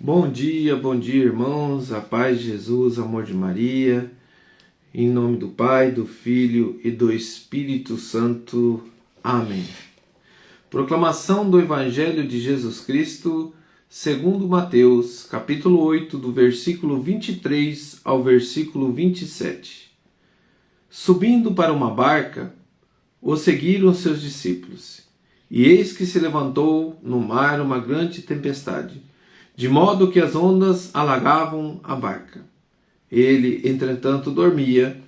Bom dia, irmãos. A paz de Jesus, amor de Maria. Em nome do Pai, do Filho e do Espírito Santo. Amém. Proclamação do Evangelho de Jesus Cristo, segundo Mateus, capítulo 8, do versículo 23 ao versículo 27. Subindo para uma barca, o seguiram seus discípulos. E eis que se levantou no mar uma grande tempestade, de modo que as ondas alagavam a barca. Ele, entretanto, dormia.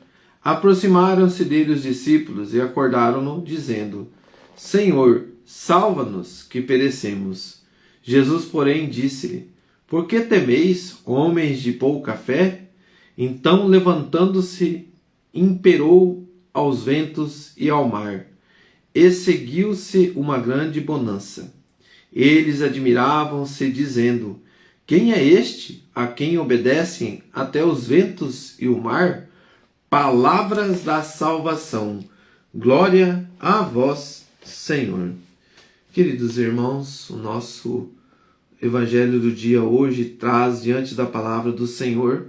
Aproximaram-se dele os discípulos e acordaram-no, dizendo: Senhor, salva-nos, que perecemos. Jesus, porém, disse-lhe: Por que temeis, homens de pouca fé? Então, levantando-se, imperou aos ventos e ao mar, e seguiu-se uma grande bonança. Eles admiravam-se, dizendo: Quem é este, a quem obedecem até os ventos e o mar? Palavras da salvação. Glória a vós, Senhor. Queridos irmãos, o nosso Evangelho do dia hoje traz diante da palavra do Senhor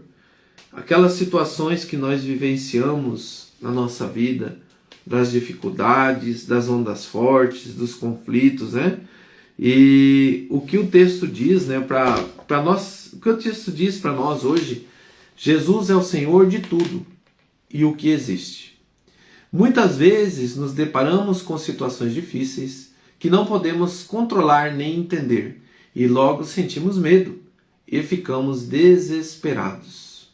aquelas situações que nós vivenciamos na nossa vida, das dificuldades, das ondas fortes, dos conflitos, né? E o que o texto diz, né, para nós, o que o texto diz para nós hoje: Jesus é o Senhor de tudo e o que existe. Muitas vezes nos deparamos com situações difíceis que não podemos controlar nem entender, e logo sentimos medo e ficamos desesperados.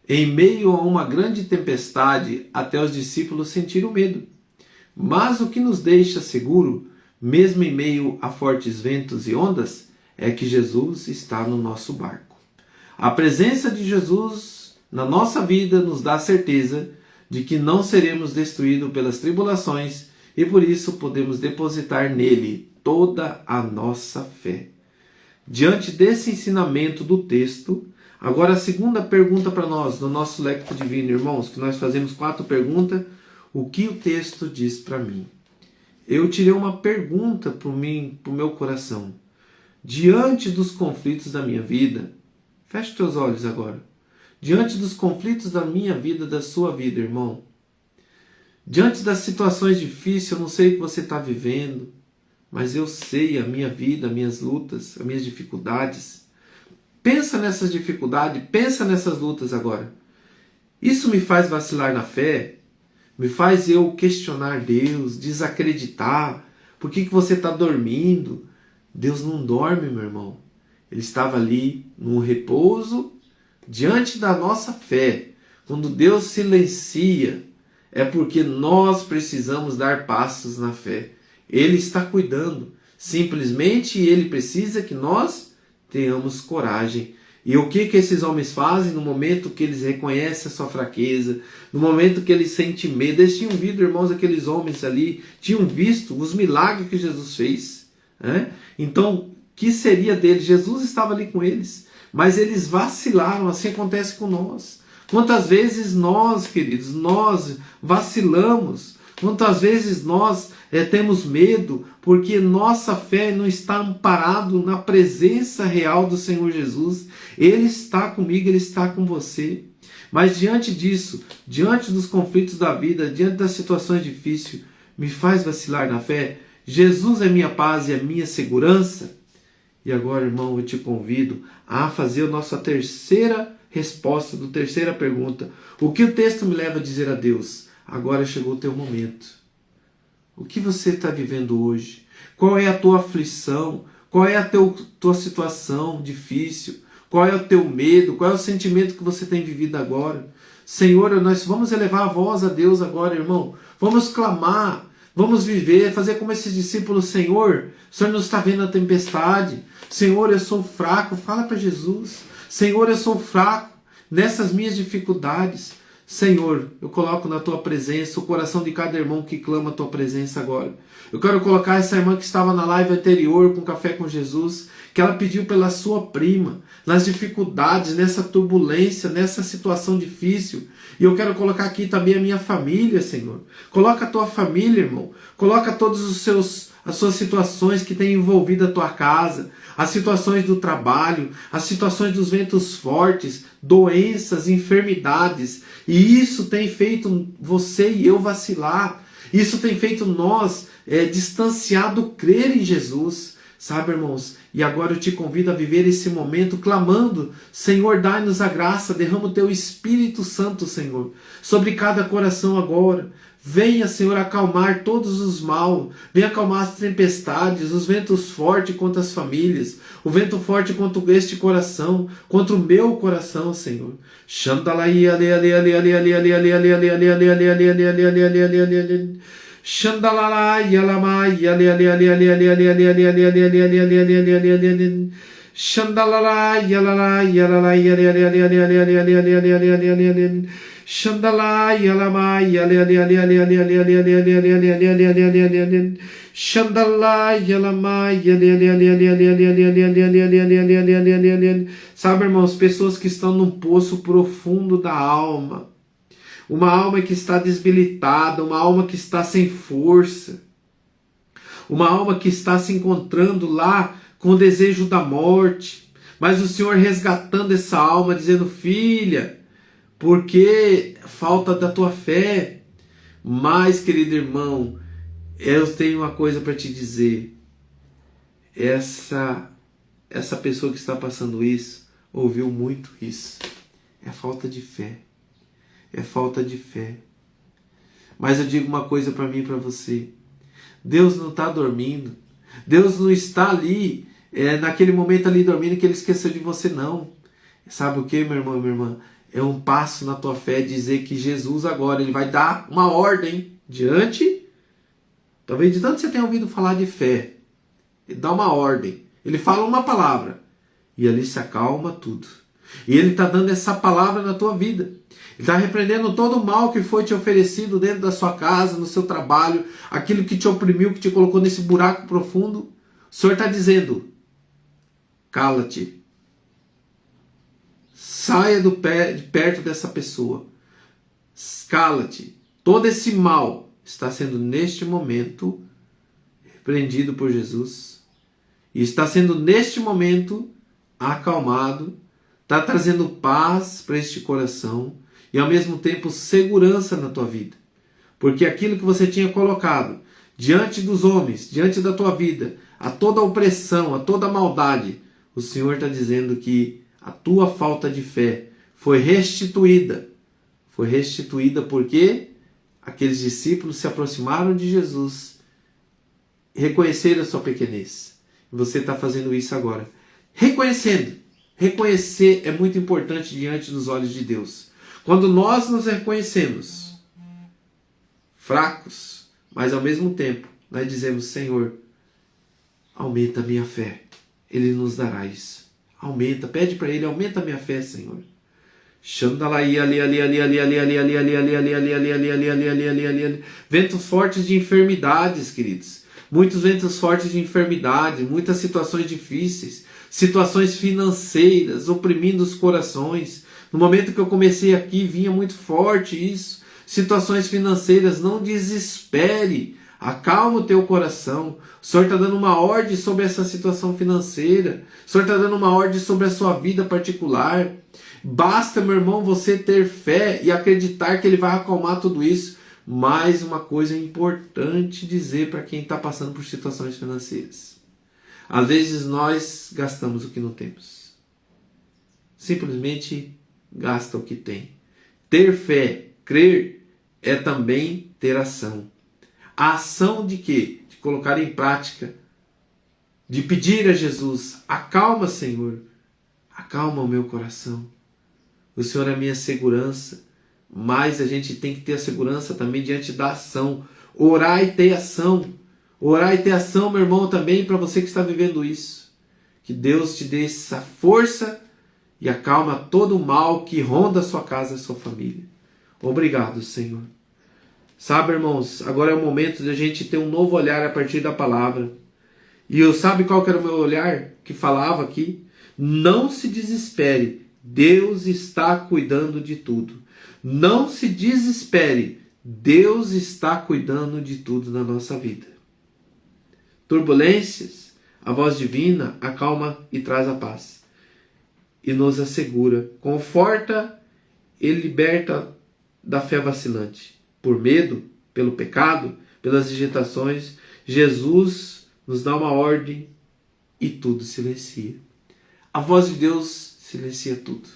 Em meio a uma grande tempestade, até os discípulos sentiram medo. Mas o que nos deixa seguro, mesmo em meio a fortes ventos e ondas, é que Jesus está no nosso barco. A presença de Jesus na nossa vida nos dá a certeza de que não seremos destruídos pelas tribulações e por isso podemos depositar nele toda a nossa fé. Diante desse ensinamento do texto, agora a segunda pergunta para nós, no nosso Lectio Divino, irmãos, que nós fazemos 4 perguntas: o que o texto diz para mim? Eu tirei uma pergunta para o meu coração. Diante dos conflitos da minha vida, feche teus olhos agora. Diante dos conflitos da minha vida, da sua vida, irmão. Diante das situações difíceis, eu não sei o que você está vivendo, mas eu sei a minha vida, as minhas lutas, as minhas dificuldades. Pensa nessas dificuldades, pensa nessas lutas agora. Isso me faz vacilar na fé? Me faz eu questionar Deus, desacreditar? Por que você está dormindo? Deus não dorme, meu irmão. Ele estava ali num repouso diante da nossa fé. Quando Deus silencia, é porque nós precisamos dar passos na fé. Ele está cuidando. Simplesmente Ele precisa que nós tenhamos coragem. E o que esses homens fazem no momento que eles reconhecem a sua fraqueza, no momento que eles sentem medo? Eles tinham visto, irmãos, aqueles homens ali, tinham visto os milagres que Jesus fez, né? Então, o que seria deles? Jesus estava ali com eles, mas eles vacilaram. Assim acontece com nós. Quantas vezes nós, queridos, nós vacilamos? Quantas vezes nós temos medo porque nossa fé não está amparada na presença real do Senhor Jesus? Ele está comigo, Ele está com você. Mas diante disso, diante dos conflitos da vida, diante das situações difíceis, me faz vacilar na fé? Jesus é minha paz e a minha segurança? E agora, irmão, eu te convido a fazer a nossa terceira resposta, da terceira pergunta. O que o texto me leva a dizer a Deus? Agora chegou o teu momento. O que você está vivendo hoje? Qual é a tua aflição? Qual é a tua situação difícil? Qual é o teu medo? Qual é o sentimento que você tem vivido agora? Senhor, nós vamos elevar a voz a Deus agora, irmão. Vamos clamar, vamos viver, fazer como esses discípulos. Senhor, o Senhor não está vendo a tempestade. Senhor, eu sou fraco. Fala para Jesus. Senhor, eu sou fraco nessas minhas dificuldades. Senhor, eu coloco na tua presença o coração de cada irmão que clama a tua presença agora. Eu quero colocar essa irmã que estava na live anterior com Café com Jesus, que ela pediu pela sua prima, nas dificuldades, nessa turbulência, nessa situação difícil. E eu quero colocar aqui também a minha família, Senhor. Coloca a tua família, irmão. Coloca todos os seus as suas situações que têm envolvido a tua casa, as situações do trabalho, as situações dos ventos fortes, doenças, enfermidades. E isso tem feito você e eu vacilar. Isso tem feito nós distanciar do crer em Jesus. Sabe, irmãos? E agora eu te convido a viver esse momento clamando: Senhor, dai-nos a graça, derrama o teu Espírito Santo, Senhor, sobre cada coração agora. Venha, Senhor, acalmar todos os mal. Venha acalmar as tempestades, os ventos fortes contra as famílias, o vento forte contra este coração, contra o meu coração, Senhor. Shandalai yalamai Shandalai yalamai. Sabe, irmãos, pessoas que estão num poço profundo da alma, uma alma que está desbilitada, uma alma que está sem força, uma alma que está se encontrando lá com o desejo da morte, mas o Senhor resgatando essa alma, dizendo: filha, porque falta da tua fé. Mas, querido irmão, eu tenho uma coisa para te dizer. Essa pessoa que está passando isso, ouviu muito isso. É falta de fé. É falta de fé. Mas eu digo uma coisa para mim e para você. Deus não está dormindo. Deus não está ali, naquele momento ali dormindo, que Ele esqueceu de você, não. Sabe o que, meu irmão e minha irmã? É um passo na tua fé dizer que Jesus agora Ele vai dar uma ordem diante, talvez de tanto você tenha ouvido falar de fé. Ele dá uma ordem. Ele fala uma palavra e ali se acalma tudo. E Ele está dando essa palavra na tua vida. Ele está repreendendo todo o mal que foi te oferecido dentro da sua casa, no seu trabalho, aquilo que te oprimiu, que te colocou nesse buraco profundo. O Senhor está dizendo: cala-te. Saia de perto dessa pessoa. Cala-te. Todo esse mal está sendo neste momento repreendido por Jesus. E está sendo neste momento acalmado. Está trazendo paz para este coração. E ao mesmo tempo segurança na tua vida. Porque aquilo que você tinha colocado diante dos homens, diante da tua vida, a toda a opressão, a toda a maldade, o Senhor está dizendo que a tua falta de fé foi restituída. Foi restituída porque aqueles discípulos se aproximaram de Jesus, reconheceram a sua pequenez. E você está fazendo isso agora. Reconhecendo. Reconhecer é muito importante diante dos olhos de Deus. Quando nós nos reconhecemos fracos, mas ao mesmo tempo nós dizemos: Senhor, aumenta a minha fé. Ele nos dará isso. Aumenta, pede para Ele: aumenta a minha fé, Senhor. Ventos fortes de enfermidades, queridos. Muitos ventos fortes de enfermidade, muitas situações difíceis, situações financeiras oprimindo os corações. No momento que eu comecei aqui, vinha muito forte isso. Situações financeiras, não desespere. Acalma o teu coração. O Senhor está dando uma ordem sobre essa situação financeira. O Senhor está dando uma ordem sobre a sua vida particular. Basta, meu irmão, você ter fé e acreditar que Ele vai acalmar tudo isso. Mais uma coisa importante dizer para quem está passando por situações financeiras. Às vezes nós gastamos o que não temos. Simplesmente gasta o que tem. Ter fé, crer, é também ter ação. A ação de quê? De colocar em prática, de pedir a Jesus: acalma, Senhor, acalma o meu coração. O Senhor é a minha segurança, mas a gente tem que ter a segurança também diante da ação. Orar e ter ação. Orar e ter ação, meu irmão, também para você que está vivendo isso. Que Deus te dê essa força e acalma todo o mal que ronda a sua casa e a sua família. Obrigado, Senhor. Sabe, irmãos, agora é o momento de a gente ter um novo olhar a partir da palavra. E eu sabe qual que era o meu olhar que falava aqui? Não se desespere, Deus está cuidando de tudo. Não se desespere, Deus está cuidando de tudo na nossa vida. turbulências, a voz divina acalma e traz a paz. E nos assegura, conforta e liberta da fé vacilante. Por medo, pelo pecado, pelas agitações, Jesus nos dá uma ordem e tudo silencia. A voz de Deus silencia tudo.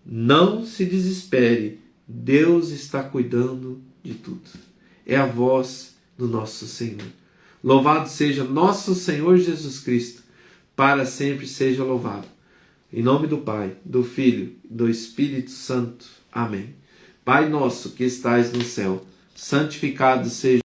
Não se desespere, Deus está cuidando de tudo. É a voz do nosso Senhor. Louvado seja nosso Senhor Jesus Cristo, para sempre seja louvado. Em nome do Pai, do Filho e do Espírito Santo. Amém. Pai nosso que estais no céu, santificado seja